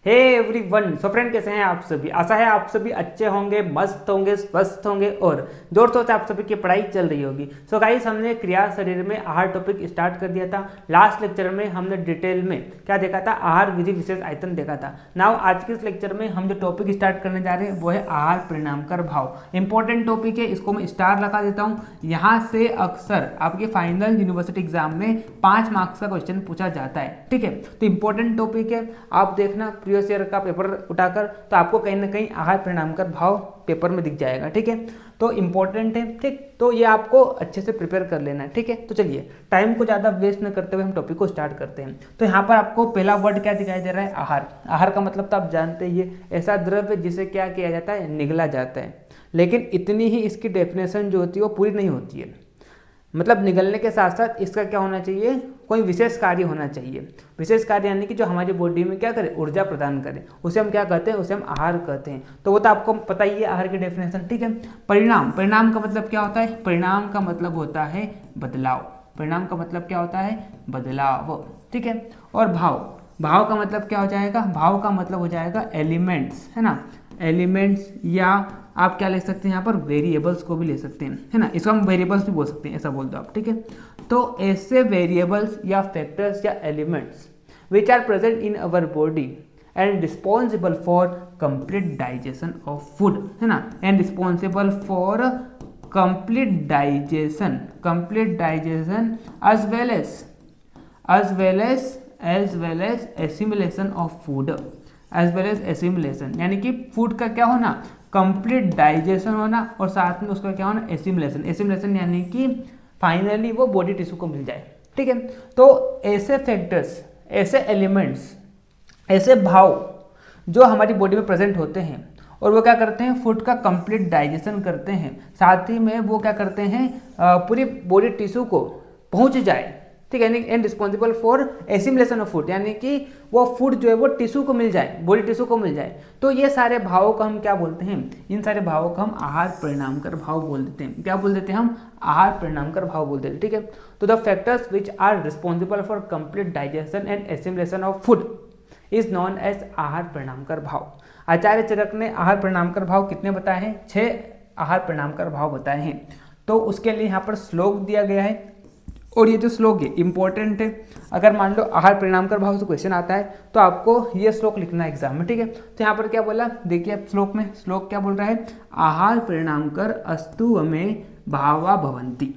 Hey everyone, so friend कैसे हैं आप सभी। आशा है आप सभी अच्छे होंगे, मस्त होंगे, स्वस्थ होंगे और जोर शोर से आप सभी की पढ़ाई चल रही होगी। सो गाइस, हमने क्रिया शरीर में आहार टॉपिक स्टार्ट कर दिया था। लास्ट लेक्चर में हमने डिटेल में क्या देखा था, आहार विधि विशेष आयतन देखा था। नाउ आज के इस लेक्चर में हम जो टॉपिक स्टार्ट करने जा रहे हैं वो है आहार परिणामकर भाव। इंपॉर्टेंट टॉपिक है, इसको मैं स्टार लगा देता हूँ। यहाँ से अक्सर आपके फाइनल यूनिवर्सिटी एग्जाम में 5 मार्क्स का क्वेश्चन पूछा जाता है। ठीक है, तो इंपॉर्टेंट टॉपिक है, आप देखना प्रीवियस ईयर का पेपर उठाकर, तो आपको कहीं ना कहीं आहार परिणामकर भाव पेपर में दिख जाएगा। ठीक है, तो इंपॉर्टेंट है। ठीक, तो ये आपको अच्छे से प्रिपेयर कर लेना है। ठीक है, तो चलिए टाइम को ज़्यादा वेस्ट न करते हुए हम टॉपिक को स्टार्ट करते हैं। तो यहाँ पर आपको पहला वर्ड क्या दिखाई दे रहा है, आहार। आहार का मतलब तो आप जानते ही, ऐसा द्रव्य जिसे क्या किया जाता है, निगला जाता है। लेकिन इतनी ही इसकी डेफिनेशन जो होती है वो पूरी नहीं होती है। मतलब निगलने के साथ साथ इसका क्या होना चाहिए, कोई विशेष कार्य होना चाहिए। विशेष कार्य यानी कि जो हमारी बॉडी में क्या करे, ऊर्जा प्रदान करे, उसे हम क्या कहते हैं, उसे हम आहार कहते हैं। तो वो तो आपको पता ही है आहार की डेफिनेशन। ठीक है, परिणाम। परिणाम का मतलब क्या होता है, परिणाम का मतलब होता है बदलाव। परिणाम का मतलब क्या होता है, बदलाव। ठीक है, और भाव। भाव का मतलब क्या हो जाएगा, भाव का मतलब हो जाएगा एलिमेंट्स, है ना, एलिमेंट्स, या आप क्या ले सकते हैं यहाँ पर, वेरिएबल्स को भी ले सकते हैं, है ना। इसको हम वेरिएबल्स भी बोल सकते हैं, ऐसा बोल दो आप। ठीक है, तो ऐसे वेरिएबल्स या फैक्टर्स या elements which are present in our body and responsible for complete digestion of food, है ना, and responsible for complete digestion as well as assimilation of food, यानी कि फूड का क्या होना, कंप्लीट डाइजेशन होना, और साथ में उसका क्या होना, एसिमिलेशन यानी कि फाइनली वो बॉडी टिश्यू को मिल जाए। ठीक है, तो ऐसे फैक्टर्स, ऐसे एलिमेंट्स, ऐसे भाव जो हमारी बॉडी में प्रेजेंट होते हैं और वो क्या करते हैं, फूड का कंप्लीट डाइजेशन करते हैं, साथ ही में वो क्या करते हैं, पूरी बॉडी टिश्यू को पहुंच जाए। ठीक है, and responsible for assimilation of food, यानी कि वो फूड जो है वो टिश्यू को मिल जाए, बॉडी टिश्यू को मिल जाए। तो ये सारे भावों को हम क्या बोलते हैं, इन सारे भावों को हम आहार परिणामकर भाव बोल देते हैं। क्या बोल देते हैं हम, आहार परिणामकर भाव बोल देते हैं। ठीक है, तो the factors which are responsible for complete digestion and assimilation of food is known as ahara parinamakara भाव। आचार्य चरक ने आहार परिणामकर भाव कितने बताए हैं, 6 आहार परिणामकर भाव बताए हैं। तो उसके लिए यहाँ पर श्लोक दिया गया है, और ये जो श्लोक है इंपॉर्टेंट है। अगर मान लो आहार परिणामकर भाव से क्वेश्चन आता है तो आपको ये श्लोक लिखना है एग्जाम में। ठीक है, तो यहाँ पर क्या बोला, देखिए आप श्लोक में, श्लोक क्या बोल रहा है, आहार परिणामकर अस्तु में भावा भवन्ति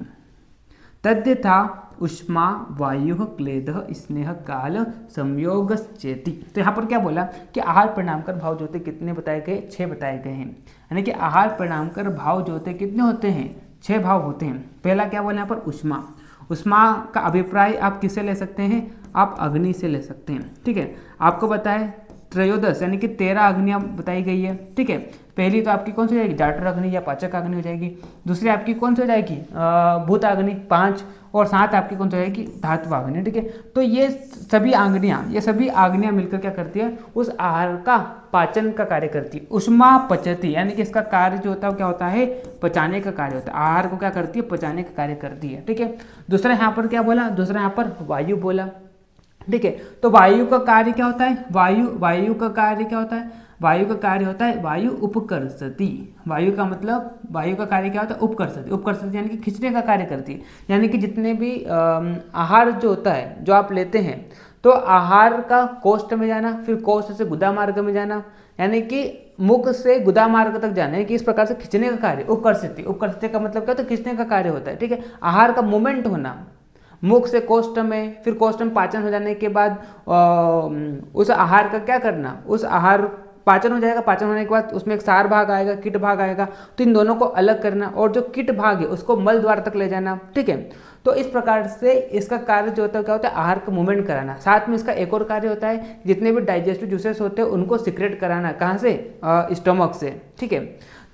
तद्यथा उष्मा वायु क्लेद स्नेह काल संयोगश्चेति। तो यहाँ पर क्या बोला कि आहार परिणामकर भाव जो होते कितने बताए गए, 6 बताए गए हैं। यानी कि आहार परिणामकर भाव जो होते कितने होते हैं, 6 भाव होते हैं। पहला क्या बोला यहाँ पर, उष्मा। उष्मा का अभिप्राय आप किससे ले सकते हैं, आप अग्नि से ले सकते हैं। ठीक है, आपको बताए त्रयोदश यानी कि 13 अग्नियाँ बताई गई है। ठीक है, पहली तो आपकी कौन सी हो जाएगी, जाठर अग्नि या पाचक अग्नि हो जाएगी। दूसरी आपकी कौन सी हो जाएगी, भूत अग्नि 5, और 7 आपकी कौन सी हो जाएगी, धातु अग्नि। ठीक है, तो ये सभी आग्नियाँ मिलकर क्या करती है, उस आहार का पाचन का कार्य करती है। उष्मा पचती, यानी कि इसका कार्य जो होता है क्या होता है, पचाने का कार्य होता है। आहार को क्या करती है, पचाने का कार्य करती है। ठीक है, दूसरा यहाँ पर क्या बोला, दूसरा यहाँ पर वायु बोला। ठीक है, तो वायु का कार्य क्या होता है, वायु का कार्य क्या होता है, वायु का कार्य होता है वायु उपकर्षति। वायु का मतलब, वायु का कार्य क्या होता है, उपकर्षति। उपकर्षति यानी कि खींचने का कार्य करती है। यानी कि जितने भी आहार जो होता है जो आप लेते हैं, तो आहार का कोष्ठ में जाना, फिर कोष्ठ से गुदा मार्ग में जाना, यानी कि मुख से गुदा मार्ग तक जाना है कि इस प्रकार से खींचने का कार्य उपकर्षति। उपकर्षति का मतलब क्या होता है, खींचने का कार्य होता है। ठीक है, आहार का मूवमेंट होना मुख से कोष्ठ में, फिर कोष्ठ में पाचन हो जाने के बाद उस आहार का क्या करना, उस आहार पाचन हो जाएगा, पाचन होने के बाद उसमें एक सार भाग आएगा, कीट भाग आएगा, तो इन दोनों को अलग करना, और जो कीट भाग है उसको मल द्वार तक ले जाना। ठीक है, तो इस प्रकार से इसका कार्य जो होता है क्या होता है, आहार का मूवमेंट कराना। साथ में इसका एक और कार्य होता है, जितने भी डाइजेस्टिव जूसेस होते हैं उनको सिक्रेट कराना, कहाँ से, स्टमक से। ठीक है,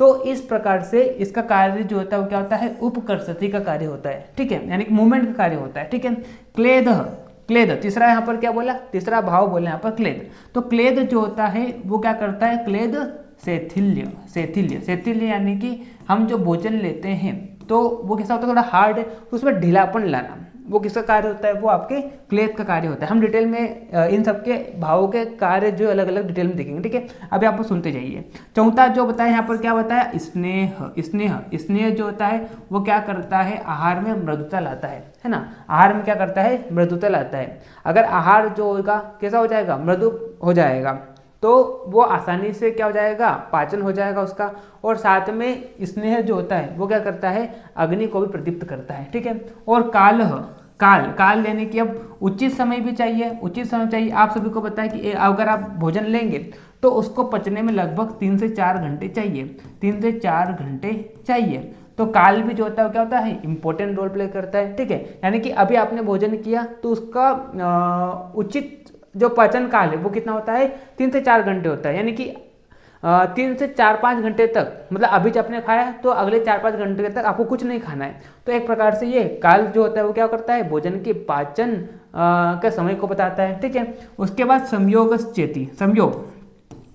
तो इस प्रकार से इसका कार्य जो होता है वो क्या होता है, उपकर्षति का कार्य होता है। ठीक है, यानी कि मूवमेंट का कार्य होता है। ठीक है, क्लेद, तीसरा यहाँ पर क्या बोला, तीसरा भाव बोले यहाँ पर क्लेद। तो क्लेद जो होता है वो क्या करता है, क्लेद शैथिल्य यानी कि हम जो भोजन लेते हैं तो वो कैसा होता है, थोड़ा हार्ड है, उसमें ढीलापन लाना। वो किसका कार्य होता है, वो आपके क्लेथ का कार्य होता है। हम डिटेल में इन सब के भावों के कार्य जो अलग अलग डिटेल में देखेंगे, ठीक है। अभी आप सुनते जाइए। चौथा जो बताया यहाँ पर क्या बताया, स्नेह। स्नेह, स्नेह जो होता है वो क्या करता है, आहार में मृदुता लाता है ना। आहार में क्या करता है, मृदुता लाता है। अगर आहार जो होगा कैसा हो जाएगा, मृदु हो जाएगा, तो वो आसानी से क्या हो जाएगा, पाचन हो जाएगा उसका। और साथ में स्नेह जो होता है वो क्या करता है, अग्नि को भी प्रदीप्त करता है, ठीक है। और काल, काल, काल यानी कि अब उचित समय भी चाहिए, उचित समय चाहिए। आप सभी को पता है कि अगर आप भोजन लेंगे तो उसको पचने में लगभग 3 से 4 घंटे चाहिए, 3 से 4 घंटे चाहिए। तो काल भी जो होता है क्या होता है, इंपॉर्टेंट रोल प्ले करता है, ठीक है। यानी कि अभी आपने भोजन किया तो उसका उचित जो पाचन काल है वो कितना होता है, 3 से 4 घंटे होता है। यानी कि 3 से 4-5 घंटे तक, मतलब अभी जब आपने खाया तो अगले 4-5 घंटे तक आपको कुछ नहीं खाना है। तो एक प्रकार से ये काल जो होता है वो क्या करता है, भोजन के पाचन के समय को बताता है, ठीक है। उसके बाद संयोग चेती, संयोग,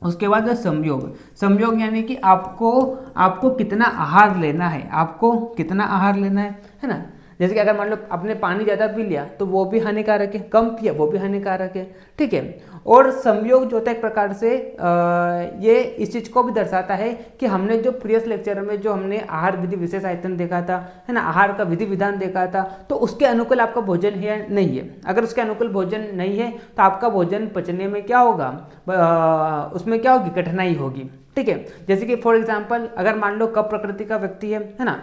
उसके बाद संयोग। संयोग यानी कि आपको कितना आहार लेना है, आपको कितना आहार लेना है ना। जैसे कि अगर मान लो आपने पानी ज़्यादा पी लिया तो वो भी हानिकारक है, कम पिया वो भी हानिकारक है, ठीक है। और संयोग जो होता है एक प्रकार से ये इस चीज़ को भी दर्शाता है कि हमने जो प्रीवियस लेक्चर में जो हमने आहार विधि विशेष आयतन देखा था, है ना, आहार का विधि विधान देखा था, तो उसके अनुकूल आपका भोजन है या नहीं है। अगर उसके अनुकूल भोजन नहीं है तो आपका भोजन पचने में क्या होगा, उसमें क्या होगी, कठिनाई होगी, ठीक है। जैसे कि फॉर एग्जाम्पल अगर मान लो कप प्रकृति का व्यक्ति है ना,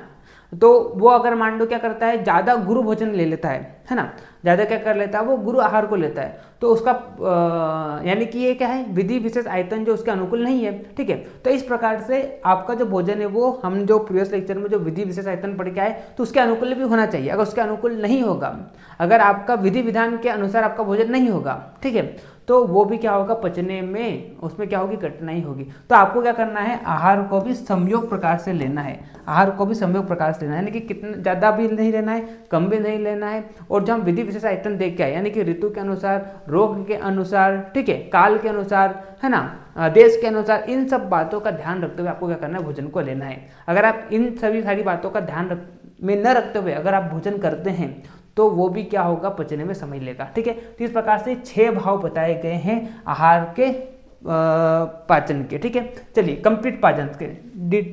तो वो अगर मान लो क्या करता है, ज़्यादा गुरु भोजन ले लेता है ना, ज़्यादा क्या कर लेता है, वो गुरु आहार को लेता है, तो उसका यानी कि ये क्या है, विधि विशेष आयतन जो उसके अनुकूल नहीं है, ठीक है। तो इस प्रकार से आपका जो भोजन है वो हम जो प्रीवियस लेक्चर में जो विधि विशेष आयतन पढ़ के आए तो उसके अनुकूल भी होना चाहिए। अगर उसके अनुकूल नहीं होगा, अगर आपका विधि विधान के अनुसार आपका भोजन नहीं होगा, ठीक है, तो वो भी क्या होगा, पचने में उसमें क्या होगी, कठिनाई होगी। तो आपको क्या करना है, आहार को भी संयोग प्रकार से लेना है, आहार को भी संयोग प्रकार से लेना है, यानी कि कितना ज़्यादा भी नहीं लेना है, कम भी नहीं लेना है। और जो हम विधि विशेष आयतन देख के आए, यानी कि ऋतु के अनुसार, रोग के अनुसार, ठीक है, काल के अनुसार, है ना, देश के अनुसार, इन सब बातों का ध्यान रखते हुए आपको क्या करना है, भोजन को लेना है। अगर आप इन सभी सारी बातों का ध्यान में न रखते हुए अगर आप भोजन करते हैं तो वो भी क्या होगा, पचने में समय लेगा, ठीक है। तो इस प्रकार से 6 भाव बताए गए हैं आहार के पाचन के, ठीक है। चलिए कंप्लीट पाचन के,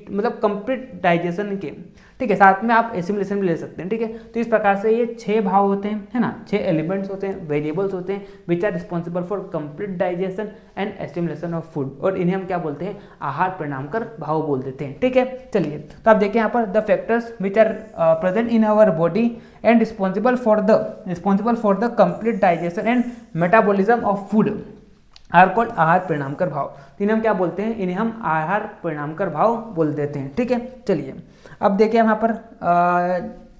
मतलब कंप्लीट डाइजेशन के, ठीक है, साथ में आप एसिमिलेशन भी ले सकते हैं, ठीक है। तो इस प्रकार से ये 6 भाव होते हैं, है ना, 6 एलिमेंट्स होते हैं, वेरिएबल्स होते हैं which are responsible for complete digestion and assimilation of food, और इन्हें हम क्या बोलते हैं, आहार परिणामकर भाव बोल देते हैं, ठीक है। चलिए तो आप देखिए यहाँ पर the factors which are present in our body and responsible for the complete digestion and metabolism of food are called ahara parinamakara भाव। तो इन्हें हम क्या बोलते हैं, इन्हें हम आहार परिणामकर भाव बोल देते हैं, ठीक है। चलिए अब देखिए यहाँ पर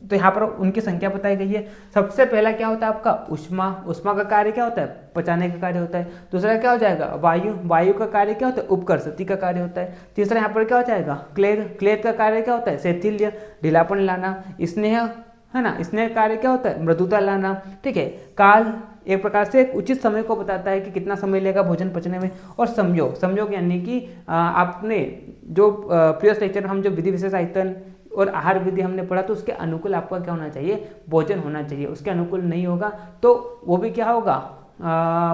तो यहाँ पर उनकी संख्या बताई गई है। सबसे पहला क्या होता है आपका, उष्मा। उष्मा का कार्य क्या होता है, पचाने का कार्य होता है। दूसरा क्या हो जाएगा, वायु। वायु का कार्य क्या होता है, उपकर्षति का कार्य होता है। तीसरा यहाँ पर क्या हो जाएगा, क्लेद। क्लेद का कार्य क्या होता है, शैथिल्य, ढीलापन लाना। स्नेह, है ना, स्नेह कार्य क्या होता है, मृदुता लाना, ठीक है। काल एक प्रकार से एक उचित समय को बताता है कि कितना समय लेगा भोजन पचने में। और संयोग, संयोग यानी कि आपने जो प्रीवियस लेक्चर में हम जो विधि विशेष आयतन और आहार विधि हमने पढ़ा तो उसके अनुकूल आपका क्या होना चाहिए, भोजन होना चाहिए। उसके अनुकूल नहीं होगा तो वो भी क्या होगा,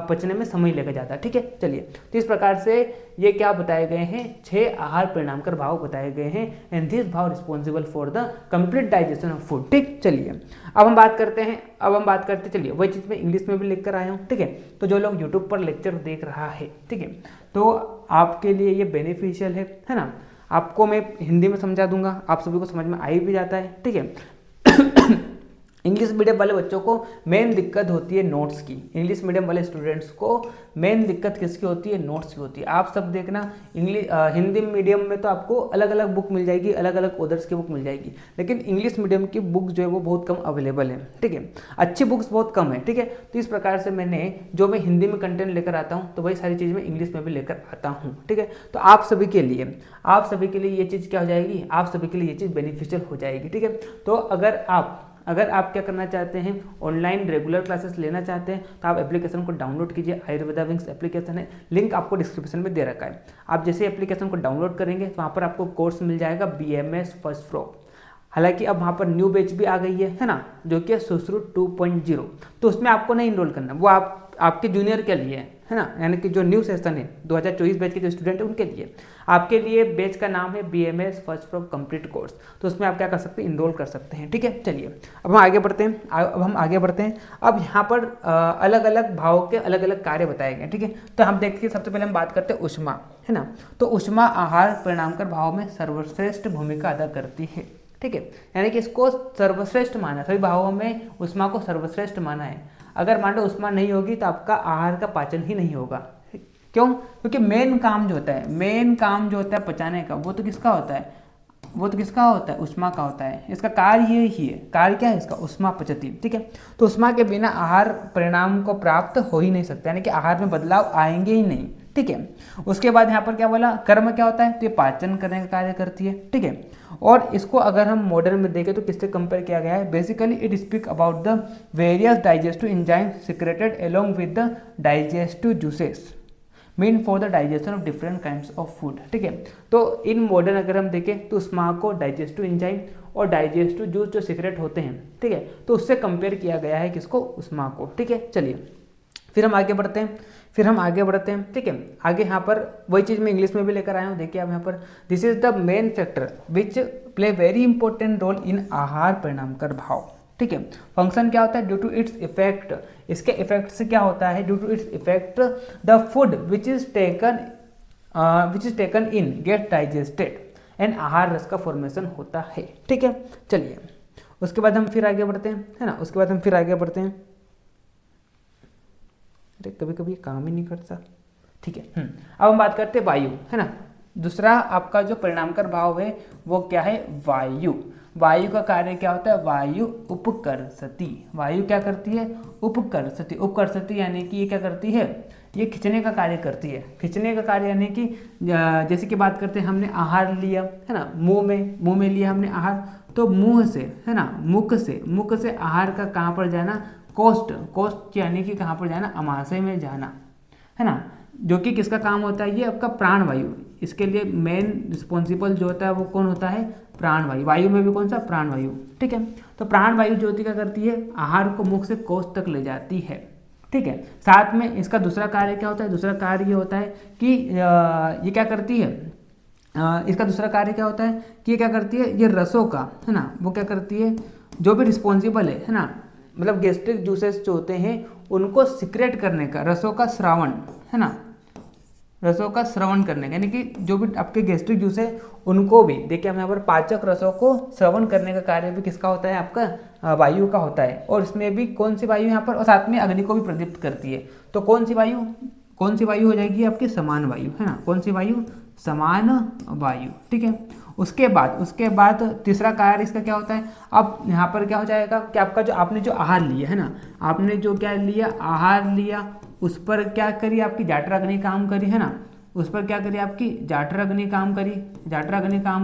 पचने में समय लेकर जाता है, ठीक है। चलिए तो इस प्रकार से ये क्या बताए गए हैं, 6 आहार परिणामकर भाव बताए गए हैं एंड दिस भाव responsible for the complete digestion of food, ठीक। चलिए अब हम बात करते चलिए वही चीज़ मैं इंग्लिश में भी लिख कर आया हूँ, ठीक है। तो जो लोग यूट्यूब पर लेक्चर देख रहा है, ठीक है, तो आपके लिए ये बेनिफिशियल है ना। आपको मैं हिंदी में समझा दूंगा, आप सभी को समझ में आ भी जाता है, ठीक है। इंग्लिश मीडियम वाले बच्चों को मेन दिक्कत होती है नोट्स की। इंग्लिश मीडियम वाले स्टूडेंट्स को मेन दिक्कत किसकी होती है, नोट्स की होती है। आप सब देखना हिंदी मीडियम में तो आपको अलग अलग बुक मिल जाएगी, अलग अलग ऑथर्स की बुक मिल जाएगी, लेकिन इंग्लिश मीडियम की बुक जो है वो बहुत कम अवेलेबल है, ठीक है। अच्छी बुक्स बहुत कम है, ठीक है। तो इस प्रकार से मैंने जो मैं हिंदी में कंटेंट लेकर आता हूँ तो वही सारी चीज़ मैं इंग्लिश में भी लेकर आता हूँ, ठीक है। तो आप सभी के लिए ये चीज़ क्या हो जाएगी, आप सभी के लिए ये चीज़ बेनिफिशियल हो जाएगी, ठीक है। तो अगर आप क्या करना चाहते हैं, ऑनलाइन रेगुलर क्लासेस लेना चाहते हैं तो आप एप्लीकेशन को डाउनलोड कीजिए। आयुर्वेदा विंग्स एप्लीकेशन है, लिंक आपको डिस्क्रिप्शन में दे रखा है। आप जैसे एप्लीकेशन को डाउनलोड करेंगे तो वहाँ पर आपको कोर्स मिल जाएगा BMS फर्स्ट प्रो। हालांकि अब वहाँ पर न्यू बैच भी आ गई है ना, जो कि सुश्रुत 2.0, तो उसमें आपको नहीं इनरोल करना, वो आपके जूनियर के लिए है ना, यानी कि जो न्यू सेशन है 2024 बैच के जो स्टूडेंट है उनके लिए। आपके लिए बैच का नाम है BMS first from complete course, तो उसमें आप क्या कर सकते हैं, इनरोल कर सकते हैं। ठीक है, चलिए अब हम आगे बढ़ते हैं। अब यहाँ पर अलग अलग भावों के अलग अलग कार्य बताए गए। ठीक है, तो हम देखते हैं, सबसे पहले हम बात करते हैं ऊष्मा, है ना। तो ऊष्मा आहार परिणामकर भाव में सर्वश्रेष्ठ भूमिका अदा करती है। ठीक है, यानी कि इसको सर्वश्रेष्ठ माना, सभी भावों में ऊष्मा को सर्वश्रेष्ठ माना है। अगर मान लो ऊष्मा नहीं होगी तो आपका आहार का पाचन ही नहीं होगा। क्यों? क्योंकि मेन काम जो होता है पचाने का, वो तो किसका होता है, ऊष्मा का होता है। इसका कार्य ये ही है, कार्य क्या है इसका, ऊष्मा पचती। ठीक है, तो ऊष्मा के बिना आहार परिणाम को प्राप्त हो ही नहीं सकता, यानी कि आहार में बदलाव आएंगे ही नहीं। ठीक है, उसके बाद यहाँ पर क्या बोला, कर्म क्या होता है, तो ये पाचन करने का कार्य करती है। ठीक है, और इसको अगर हम मॉडल में देखें तो किससे कंपेयर किया गया है, basically it speak about the various digestive enzyme secreted along with the digestive juices mean for the digestion of different kinds of food. ठीक है, तो इन मॉडल अगर हम देखें तो ऊष्मा को डाइजेस्टिव एंजाइम और डाइजेस्टिव जूस जो सीक्रेट होते हैं, ठीक है, तो उससे कंपेयर किया गया है किसको, ऊष्मा को। ठीक है, चलिए फिर हम आगे बढ़ते हैं। ठीक है, आगे यहाँ पर वही चीज़ मैं इंग्लिश में भी लेकर आया हूँ। देखिए आप यहाँ पर, this is the main factor which play very important role in ahara parinamakara bhava. ठीक है, फंक्शन क्या होता है, ड्यू टू इट्स इफेक्ट, इसके इफेक्ट से क्या होता है, due to its effect the food which is taken in get digested and आहार रस का फॉर्मेशन होता है। ठीक है, चलिए उसके बाद हम फिर आगे बढ़ते हैं, है ना, अरे कभी कभी काम ही नहीं करता। ठीक है, अब हम बात करते हैं वायु, है ना। दूसरा आपका जो परिणामकर भाव है वो क्या है, वायु। वायु का कार्य क्या होता है, वायु उपकर्षति। वायु क्या करती है, उपकर्षति यानी कि ये क्या करती है, ये खींचने का कार्य करती है। खींचने का कार्य यानी कि जैसे कि बात करते हैं, हमने आहार लिया, है ना, मुंह में लिया हमने आहार, तो मुंह से, है ना, मुख से आहार का कहाँ पर जाना, कोष्ठ यानी कि कहाँ पर जाना, अमाशय में जाना, है ना, जो कि किसका काम होता है, ये आपका प्राणवायु। इसके लिए मेन रिस्पॉन्सिबल जो होता है वो कौन होता है, प्राणवायु। वायु में भी कौन सा, प्राणवायु। ठीक है, तो प्राणवायु ज्योति क्या करती है, आहार को मुख से कोष्ठ तक ले जाती है। ठीक है, साथ में इसका दूसरा कार्य क्या होता है, दूसरा कार्य ये होता है कि ये क्या करती है, इसका दूसरा कार्य क्या होता है कि ये क्या करती है, ये रसों का, है ना, वो क्या करती है, जो भी रिस्पॉन्सिबल है ना, मतलब गैस्ट्रिक जूसेस जो होते हैं उनको सिक्रेट करने का, रसों का श्रावण, है ना, रसों का श्रवण करने का, यानी कि जो भी आपके गैस्ट्रिक जूस है उनको भी, देखिए हम यहाँ पर पाचक रसों को श्रवण करने का कार्य भी किसका होता है, आपका वायु का होता है। और इसमें भी कौन सी वायु यहाँ पर, और साथ में अग्नि को भी प्रदीप्त करती है। तो कौन सी वायु हो जाएगी आपकी, समान वायु, है ना, कौन सी वायु, समान वायु। ठीक है, उसके बाद तीसरा कार्य इसका क्या होता है, अब यहाँ पर क्या हो जाएगा कि आपका जो आपने जो आहार लिया, है ना, आपने जो क्या लिया, आहार लिया, उस पर क्या करी, आपकी जाठराग्नि काम करी, है ना, उस पर क्या करी, आपकी जाठराग्नि काम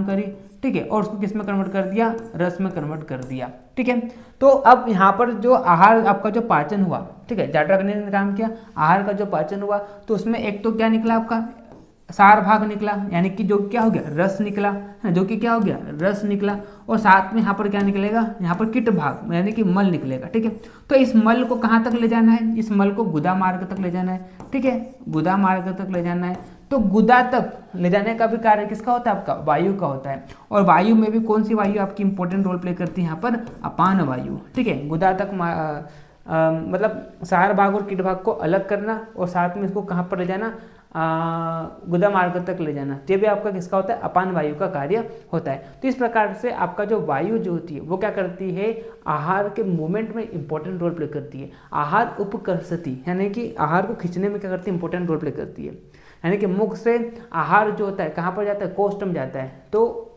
करी। ठीक है, और उसको किस में कन्वर्ट कर दिया, रस में कन्वर्ट कर दिया। ठीक है, तो अब यहाँ पर जो आहार आपका जो पाचन हुआ, ठीक है, जाठराग्नि ने काम किया, आहार का जो पाचन हुआ, तो उसमें एक तो क्या निकला आपका, सार भाग निकला, यानी कि जो क्या हो गया, रस निकला, जो कि क्या हो गया, रस निकला। और साथ में यहाँ पर क्या निकलेगा, यहाँ पर कीट भाग यानी कि मल निकलेगा। ठीक है, तो इस मल को कहाँ तक ले जाना है, इस मल को गुदा मार्ग तक ले जाना है। ठीक है, गुदा मार्ग तक ले जाना है, तो गुदा तक ले जाने का भी कार्य किसका होता है, आपका वायु का होता है। और वायु में भी कौन सी वायु आपकी इंपॉर्टेंट रोल प्ले करती है, यहाँ पर अपान वायु। ठीक है, गुदा तक मतलब सार भाग और कीट भाग को अलग करना, और साथ में इसको कहाँ पर ले जाना, गुदा मार्ग तक ले जाना, ये भी आपका किसका होता है, अपान वायु का कार्य होता है। तो इस प्रकार से आपका जो वायु जो होती है वो क्या करती है, आहार के मूवमेंट में इंपॉर्टेंट रोल प्ले करती है। आहार उपकर्षति यानी कि आहार को खींचने में क्या करती है, इंपॉर्टेंट रोल प्ले करती है। यानी कि मुख से आहार जो होता है कहाँ पर जाता है, कोष्ठ में जाता है, तो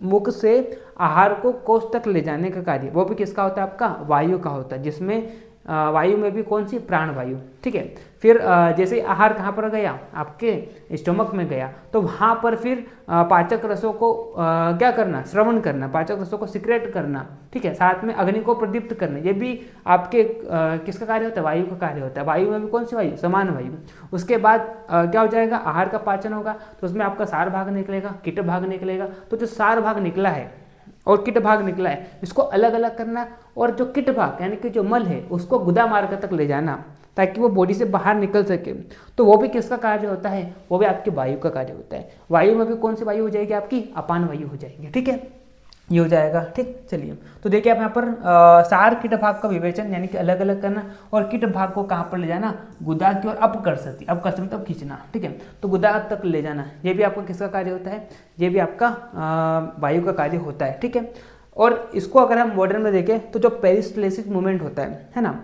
मुख से आहार को कोष्ठ तक ले जाने का कार्य वो भी किसका होता है, आपका वायु का होता है, जिसमें वायु में भी कौन सी, प्राणवायु। ठीक है, फिर जैसे आहार कहाँ पर गया, आपके स्टोमक में गया, तो वहाँ पर फिर पाचक रसों को क्या करना, श्रवण करना, पाचक रसों को सिक्रेट करना। ठीक है, साथ में अग्नि को प्रदीप्त करना, ये भी आपके किसका कार्य होता है, वायु का कार्य होता है। वायु में भी कौन सी वायु, समान वायु। उसके बाद क्या हो जाएगा, आहार का पाचन होगा, तो उसमें आपका सार भाग निकलेगा, कीट भाग निकलेगा। तो जो सार भाग निकला है और किट भाग निकला है, इसको अलग अलग करना और जो किट भाग यानी कि जो मल है उसको गुदा मार्ग तक ले जाना ताकि वो बॉडी से बाहर निकल सके। तो वो भी किसका कार्य होता है, वो भी आपके वायु का कार्य होता है। वायु में भी कौन सी वायु हो जाएगी आपकी, अपान वायु हो जाएगी, ठीक है, ये हो जाएगा। ठीक, चलिए तो देखिए आप यहाँ पर सार किट भाग का विवेचन यानी कि अलग अलग करना और किट भाग को कहाँ पर ले जाना, गुदा की ओर अप कर सकती, अब कर सकते मतलब खींचना, ठीक है, तो गुदा तक ले जाना, ये भी आपका किसका कार्य होता है, ये भी आपका वायु का कार्य होता है, ठीक है। और इसको अगर हम मॉडर्न में देखें तो जो पेरिस्टलेसिस मूवमेंट होता है ना,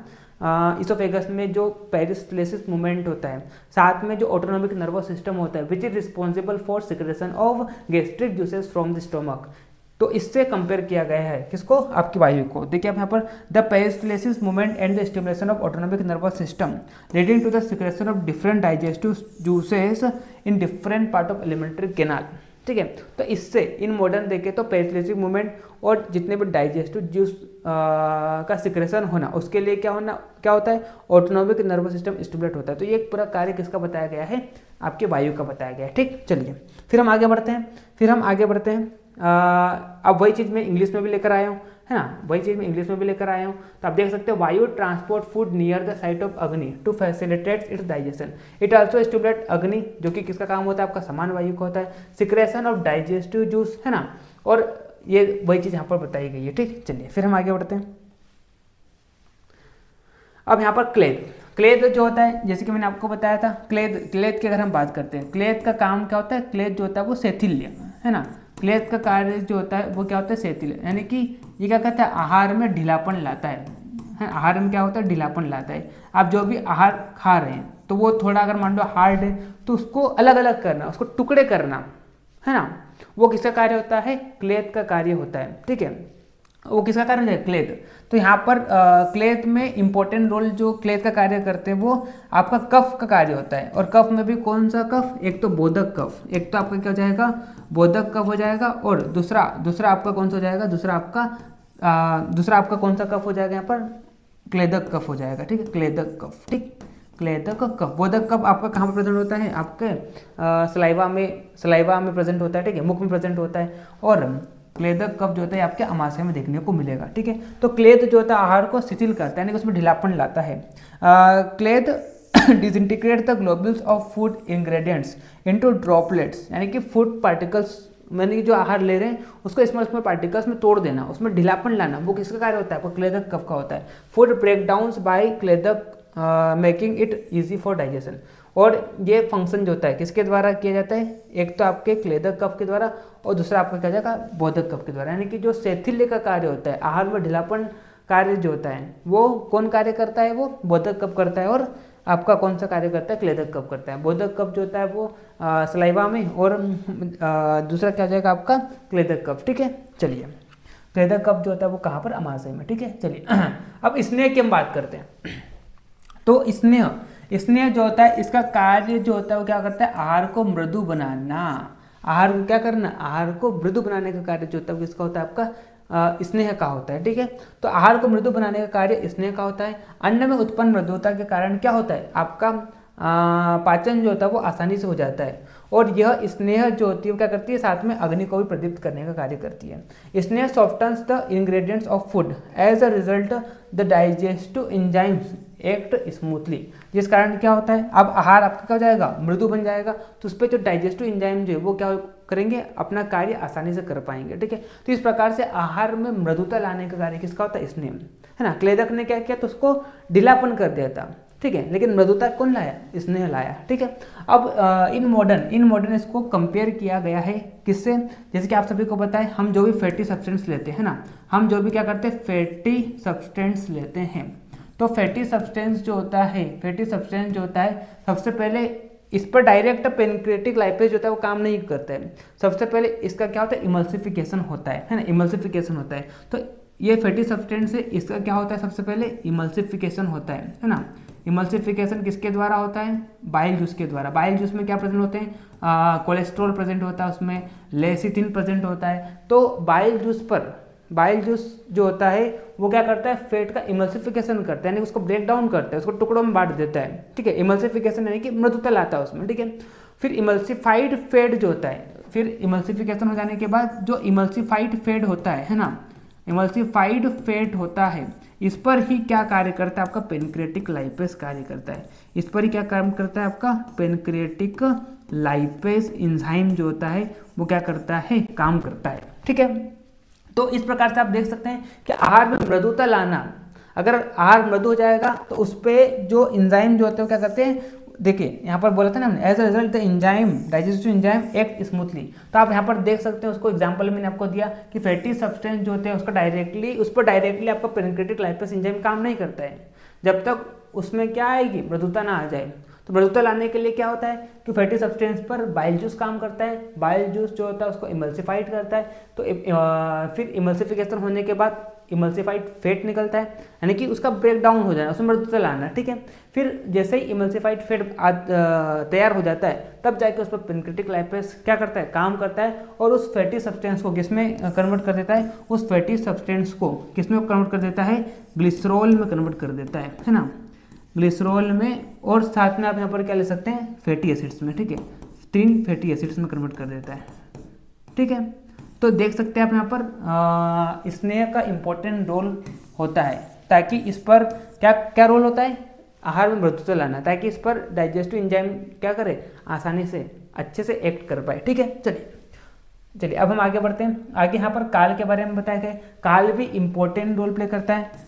इसोफेगस में जो पेरिस्टलेसिस मूवमेंट होता है, साथ में जो ऑटोनॉमिक नर्वस सिस्टम होता है which is responsible for secretion of gastric juices from the stomach, तो इससे कंपेयर किया गया है किसको, आपकी वायु को। देखिए आप यहाँ पर the peristalsis movement and the stimulation of autonomic nervous system leading to the secretion of different digestive juices in different part of alimentary canal, ठीक है। तो इससे इन मॉडर्न देखें तो पेरिस्टलेसिस मूवमेंट और जितने भी डाइजेस्टिव जूस का सिक्रेशन होना उसके लिए क्या होता है, ऑटोनॉमिक नर्वस सिस्टम स्टिमुलेट होता है। तो ये एक पूरा कार्य किसका बताया गया है, आपके वायु का बताया गया है। ठीक, चलिए फिर हम आगे बढ़ते हैं। अब वही चीज़ मैं इंग्लिश में भी लेकर आया हूँ, है ना, वही चीज़ मैं इंग्लिश में भी लेकर आया हूँ। तो आप देख सकते हो, vayu transport food near the site of agni to facilitate its digestion. It also stimulate agni, जो कि किसका काम होता है, आपका समान वायु का होता है, सिक्रेशन ऑफ डाइजेस्टिव जूस, है ना, और ये वही चीज़ यहाँ पर बताई गई है। ठीक, चलिए फिर हम आगे बढ़ते हैं। अब यहाँ पर क्लेद जो होता है, जैसे कि मैंने आपको बताया था, क्लेद की अगर हम बात करते हैं, क्लेद का काम क्या होता है, क्लेद जो होता है वो शैथिल्य, है ना, क्लेद का कार्य जो होता है वो क्या होता है, शैथिल्य, यानी कि ये क्या कहता है, आहार में ढीलापन लाता है, आहार में क्या होता है, ढीलापन लाता है। आप जो भी आहार खा रहे हैं तो वो थोड़ा अगर मान लो हार्ड है तो उसको अलग अलग करना, उसको टुकड़े करना, है ना, वो किसका कार्य होता है, क्लेद का कार्य होता है। ठीक है, वो किसका कार्य है, क्लेद। तो यहाँ पर क्लेद में इंपॉर्टेंट रोल जो क्लेद का कार्य करते हैं वो आपका कफ का कार्य होता है। और कफ में भी कौन सा कफ, एक तो बोधक कफ, एक तो आपका क्या हो जाएगा, बोधक कफ हो जाएगा, और दूसरा आपका कौन सा हो जाएगा, दूसरा आपका कौन सा कफ हो जाएगा, यहाँ पर क्लेदक कफ हो जाएगा। ठीक है, क्लेदक कफ, ठीक, क्लेदक कफ। बोधक कफ आपका कहाँ पर प्रेजेंट होता है, आपके सलाइवा में प्रेजेंट होता है, ठीक है, मुख में प्रेजेंट होता है। और क्लेदक कफ जो होता है आपके अमाशय में देखने को मिलेगा। ठीक है, तो क्लेद जो होता है आहार को शिथिल करता है, यानी कि उसमें ढीलापन लाता है। Kleda disintegrate the globules of food ingredients into droplets, यानी कि फूड पार्टिकल्स, यानी कि जो आहार ले रहे हैं उसको इसमें पार्टिकल्स में तोड़ देना, उसमें ढीलापन लाना, वो किसका कार्य होता है, आपको क्लेदक कफ का होता है। Food break down by kledak making it easy for digestion. और ये फंक्शन जो होता है किसके द्वारा किया जाता है, एक तो आपके क्लेदक कफ के द्वारा और दूसरा आपका क्या जाएगा, बोधक कफ के द्वारा। यानी कि जो शैथिल्य का कार्य होता है, आहार में ढीलापन कार्य जो होता है वो कौन कार्य करता है, वो बोधक कफ करता है। और आपका कौन सा कार्य करता है, क्लेदक कफ करता है। बोधक कफ जो होता है वो सलाइवा में, और दूसरा क्या हो जाएगा आपका क्लेदक कफ। ठीक है, चलिए क्लेदक कफ जो होता है वो कहाँ पर, अमाशय में। ठीक है, चलिए अब स्नेह की हम बात करते हैं। तो स्नेह जो होता है इसका कार्य जो होता है वो क्या करता है, आहार को मृदु बनाना, आहार को क्या करना, आहार को मृदु बनाने का कार्य जो होता है किसका होता है, आपका स्नेह का होता है। ठीक है, तो आहार को मृदु बनाने का कार्य स्नेह का होता है। अन्न में उत्पन्न मृदुता के कारण क्या होता है, आपका पाचन जो होता है वो आसानी से हो जाता है। और यह स्नेह जो होती है वो क्या करती है, साथ में अग्नि को भी प्रदीप्त करने का कार्य करती है। Sneha softens the ingredients of food, as a result the digestive enzymes act smoothly, जिस कारण क्या होता है, अब आहार आपका क्या हो जाएगा, मृदु बन जाएगा, तो उस पर जो डाइजेस्टिव एंजाइम जो है वो क्या करेंगे, अपना कार्य आसानी से कर पाएंगे। ठीक है, तो इस प्रकार से आहार में मृदुता लाने का कार्य किसका होता है, स्नेह, है ना। क्लेदक ने क्या किया, तो उसको ढीलापन कर दिया था, ठीक है, लेकिन मृदुता कौन लाया, स्नेह लाया। ठीक है, अब इन मॉडर्न इसको कंपेयर किया गया है किससे, जैसे कि आप सभी को पता है, हम जो भी फैटी सब्सटेंस लेते हैं ना, हम जो भी क्या करते हैं, फैटी सब्सटेंस लेते हैं। तो फैटी सब्सटेंस जो होता है सबसे पहले इस पर डायरेक्ट पेनक्रिएटिक लाइपेज जो होता है वो काम नहीं करता है। सबसे पहले इसका क्या होता है, इमल्सिफिकेशन होता है ना, इमल्सिफिकेशन होता है। तो ये फैटी सब्सटेंस है, इसका क्या होता है, सबसे पहले इमल्सिफिकेशन होता है ना। इमल्सिफिकेशन किसके द्वारा होता है, बाइल जूस के द्वारा। बाइल जूस में क्या प्रेजेंट होते हैं, कोलेस्ट्रॉल प्रेजेंट होता है, उसमें लेसिथिन प्रेजेंट होता है। तो बाइल जूस जो होता है वो क्या करता है, फैट का इमल्सिफिकेशन करता है, यानी उसको ब्रेक डाउन करता है, उसको टुकड़ों में बांट देता है। ठीक है, इमल्सिफिकेशन यानी कि मृदुता लाता है उसमें। ठीक है, फिर इमल्सिफाइड फैट जो होता है, फिर इमल्सिफिकेशन हो जाने के बाद जो इमल्सिफाइड फैट होता है ना, इमल्सिफाइड फैट होता है, इस पर ही क्या कार्य करता है आपका पेनक्रियाटिक लाइपेज कार्य करता है। इस पर ही क्या काम करता है आपका पेनक्रियाटिक लाइपेज एंजाइम जो होता है वो क्या करता है, काम करता है। ठीक है, तो इस प्रकार से आप देख सकते हैं कि आहार में मृदुता लाना, अगर आहार मृदु हो जाएगा तो उस पर जो एंजाइम जो होते हैं वो क्या करते हैं, देखिए यहाँ पर बोला था ना हमने, as a result the enzyme digestive enzyme act smoothly. तो आप यहाँ पर देख सकते हैं, उसको एग्जांपल मैंने आपको दिया कि फैटी सब्सटेंस जो होते हैं उस पर डायरेक्टली आपका पेनक्रियाटिक लाइपेज एंजाइम काम नहीं करता है जब तक उसमें क्या आएगी, मृदुता ना आ जाए। तो मृदुता लाने के लिए क्या होता है कि फैटी सब्सटेंस पर बाइल जूस काम करता है, बाइल जूस जो होता है उसको इमल्सिफाइड करता है, तो फिर इमल्सिफिकेशन होने के बाद इमल्सिफाइड फेट निकलता है, यानी कि उसका ब्रेक डाउन हो जाना, उसमें मृदुता लाना। ठीक है, फिर जैसे ही इमल्सिफाइड फेट तैयार हो जाता है तब जाके उस पर पेनक्रियाटिक लाइपेज क्या करता है, काम करता है, और उस फैटी सब्सटेंस को किसमें कन्वर्ट कर देता है, उस फैटी सब्सटेंस को किसमें कन्वर्ट कर देता है, ग्लिसरॉल में कन्वर्ट कर देता है ना, ग्लिसरॉल में, और साथ में आप यहाँ पर क्या ले सकते हैं, फैटी एसिड्स में। ठीक है, 3 फैटी एसिड्स में कन्वर्ट कर देता है। ठीक है, तो देख सकते हैं आप यहाँ पर स्नेह का इम्पोर्टेंट रोल होता है, ताकि इस पर क्या क्या रोल होता है, आहार में मृदुता लाना, ताकि इस पर डाइजेस्टिव एंजाइम क्या करे, आसानी से अच्छे से एक्ट कर पाए। ठीक है, चलिए अब हम आगे बढ़ते हैं। आगे यहाँ पर काल के बारे में बताया गया, काल भी इम्पोर्टेंट रोल प्ले करता है।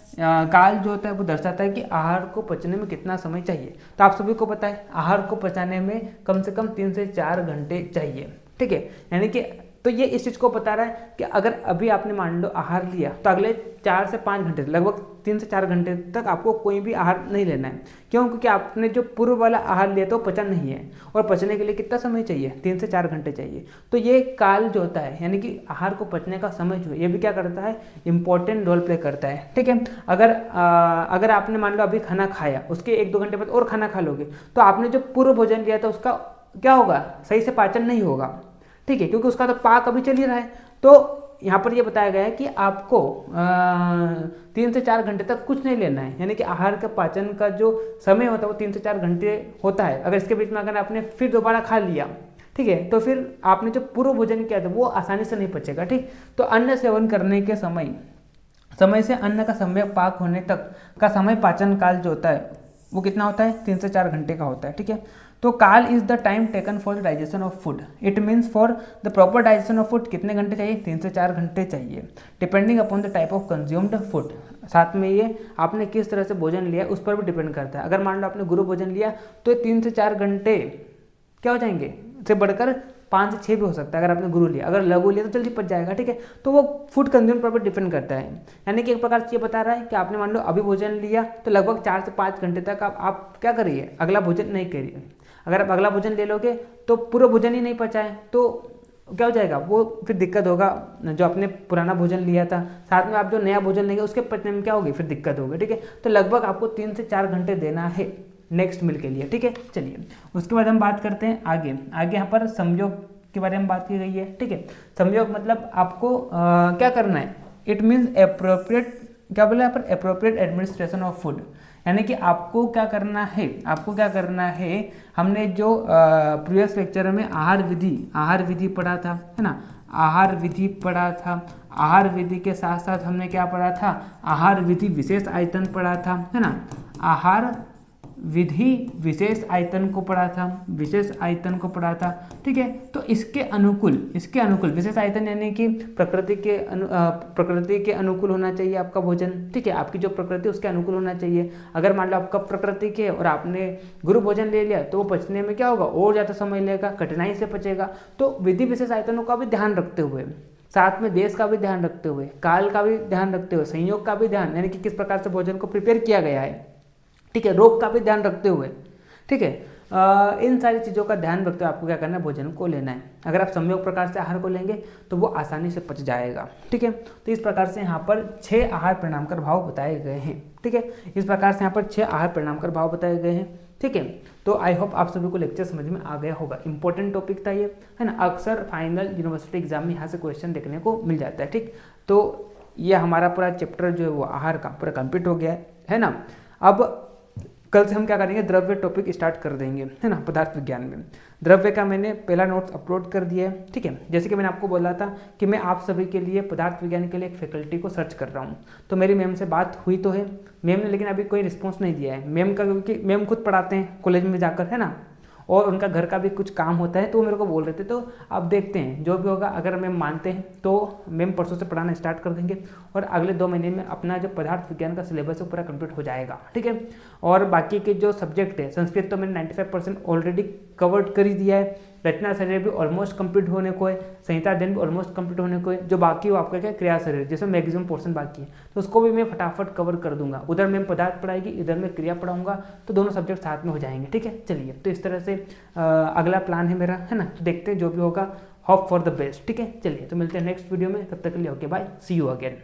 काल जो होता है वो दर्शाता है कि आहार को पचने में कितना समय चाहिए। तो आप सभी को पता है आहार को पचाने में कम से कम 3 से 4 घंटे चाहिए। ठीक है, यानी कि तो ये इस चीज़ को बता रहा है कि अगर अभी आपने मान लो आहार लिया तो अगले 4 से 5 घंटे, लगभग 3 से 4 घंटे तक आपको कोई भी आहार नहीं लेना है। क्यों? क्योंकि आपने जो पूर्व वाला आहार लिया तो पचा नहीं है, और पचने के लिए कितना समय चाहिए, 3 से 4 घंटे चाहिए। तो ये काल जो होता है, यानी कि आहार को पचने का समय जो है, ये भी क्या करता है, इंपॉर्टेंट रोल प्ले करता है। ठीक है, अगर आपने मान लो अभी खाना खाया, उसके 1-2 घंटे बाद और खाना खा लोगे तो आपने जो पूर्व भोजन लिया था उसका क्या होगा, सही से पाचन नहीं होगा। ठीक है, क्योंकि उसका तो पाक अभी चल ही रहा है। तो यहाँ पर ये बताया गया है कि आपको 3 से 4 घंटे तक कुछ नहीं लेना है, यानी कि आहार का पाचन का जो समय होता है वो 3 से 4 घंटे होता है। अगर इसके बीच में अगर आपने फिर दोबारा खा लिया, ठीक है, तो फिर आपने जो पूर्व भोजन किया था वो आसानी से नहीं पचेगा। ठीक, तो अन्न सेवन करने के समय से अन्न का सम्यक पाक होने तक का समय, पाचन काल जो होता है वो कितना होता है, 3 से 4 घंटे का होता है। ठीक है, तो काल is the time taken for the digestion of food. It means for the proper digestion of food कितने घंटे चाहिए, 3 से 4 घंटे चाहिए, depending upon the type of consumed food. साथ में ये आपने किस तरह से भोजन लिया उस पर भी डिपेंड करता है। अगर मान लो आपने गुरु भोजन लिया तो 3 से 4 घंटे क्या हो जाएंगे, से बढ़कर 5 से 6 भी हो सकता है अगर आपने गुरु लिया। अगर लघु लिया तो जल्दी पच जाएगा। ठीक है, तो वो फूड कंज्यूम पर भी डिपेंड करता है। यानी कि एक प्रकार से ये बता रहा है कि आपने मान लो अभी भोजन लिया तो लगभग 4 से 5 घंटे तक आप क्या करिए, अगला भोजन नहीं करिए। अगर आप अगला भोजन ले लोगे तो पूरा भोजन ही नहीं पचाए तो क्या हो जाएगा, वो फिर दिक्कत होगा जो आपने पुराना भोजन लिया था। साथ में आप जो नया भोजन लेंगे उसके पचने में क्या होगी, फिर दिक्कत होगी। ठीक है, तो लगभग आपको 3 से 4 घंटे देना है नेक्स्ट मील के लिए। ठीक है, चलिए उसके बाद हम बात करते हैं आगे यहाँ पर संयोग के बारे में बात की गई है। ठीक है, संयोग मतलब आपको क्या करना है, इट मीन्स एप्रोप्रिएट, क्या बोला यहाँ पर, एप्रोप्रिएट एडमिनिस्ट्रेशन ऑफ फूड। यानी कि आपको क्या करना है, हमने जो प्रीवियस लेक्चर में आहार विधि पढ़ा था, है ना, आहार विधि पढ़ा था। आहार विधि के साथ साथ हमने क्या पढ़ा था, आहार विधि विशेष आयतन पढ़ा था, है ना, आहार विधि विशेष आयतन को पढ़ा था। ठीक है, तो इसके अनुकूल विशेष आयतन यानी कि प्रकृति के अनुकूल होना चाहिए आपका भोजन। ठीक है, आपकी जो प्रकृति उसके अनुकूल होना चाहिए। अगर मान लो आपका प्रकृति के और आपने गुरु भोजन ले लिया तो वो पचने में क्या होगा, और ज़्यादा समय लेगा, कठिनाई से पचेगा। तो विधि विशेष आयतनों का भी ध्यान रखते हुए, साथ में देश का भी ध्यान रखते हुए, काल का भी ध्यान रखते हुए, संयोग का भी ध्यान, यानी कि किस प्रकार से भोजन को प्रिपेयर किया गया है। ठीक है, रोग का भी ध्यान रखते हुए, ठीक है, इन सारी चीज़ों का ध्यान रखते हुए आपको क्या करना है, भोजन को लेना है। अगर आप संयोग प्रकार से आहार को लेंगे तो वो आसानी से पच जाएगा। ठीक है, तो इस प्रकार से यहाँ पर 6 आहार परिणामकर भाव बताए गए हैं। ठीक है, इस प्रकार से यहाँ पर 6 आहार परिणामकर भाव बताए गए हैं। ठीक है, तो आई होप आप सभी को लेक्चर समझ में आ गया होगा। इंपॉर्टेंट टॉपिक था ये, है ना, अक्सर फाइनल यूनिवर्सिटी एग्जाम में यहाँ से क्वेश्चन देखने को मिल जाता है। ठीक, तो ये हमारा पूरा चैप्टर जो है वो आहार का पूरा कंप्लीट हो गया है ना। अब कल से हम क्या करेंगे, द्रव्य टॉपिक स्टार्ट कर देंगे, है ना, पदार्थ विज्ञान में। द्रव्य का मैंने पहला नोट्स अपलोड कर दिया है, ठीक है। जैसे कि मैंने आपको बोला था कि मैं आप सभी के लिए पदार्थ विज्ञान के लिए एक फैकल्टी को सर्च कर रहा हूँ, तो मेरी मैम से बात हुई तो है, मैम ने लेकिन अभी कोई रिस्पॉन्स नहीं दिया है। मैम का, क्योंकि मैम खुद पढ़ाते हैं कॉलेज में जाकर, है ना, और उनका घर का भी कुछ काम होता है, तो वो मेरे को बोल रहे थे। तो अब देखते हैं जो भी होगा, अगर मैम मानते हैं तो मैम परसों से पढ़ाना स्टार्ट कर देंगे और अगले 2 महीने में अपना जो पदार्थ विज्ञान का सिलेबस है पूरा कंप्लीट हो जाएगा, ठीक है। और बाकी के जो सब्जेक्ट है, संस्कृत तो मैंने 95% ऑलरेडी कवर्ड कर ही दिया है, रचना शरीर भी ऑलमोस्ट कंप्लीट होने को है, संहिता अध्ययन भी ऑलमोस्ट कंप्लीट होने को है, जो बाकी वो आपका क्या क्रिया शरीर जिसमें मैक्सिमम पोर्शन बाकी है, तो उसको भी मैं फटाफट कवर कर दूंगा। उधर मैं पदार्थ पढ़ाएगी, इधर मैं क्रिया पढ़ाऊंगा, तो दोनों सब्जेक्ट साथ में हो जाएंगे, ठीक है। चलिए, तो इस तरह से अगला प्लान है मेरा, है ना, तो देखते हैं जो भी होगा, होप फॉर द बेस्ट, ठीक है। चलिए, तो मिलते हैं नेक्स्ट वीडियो में, तब तक के लिए okay bye, see you again.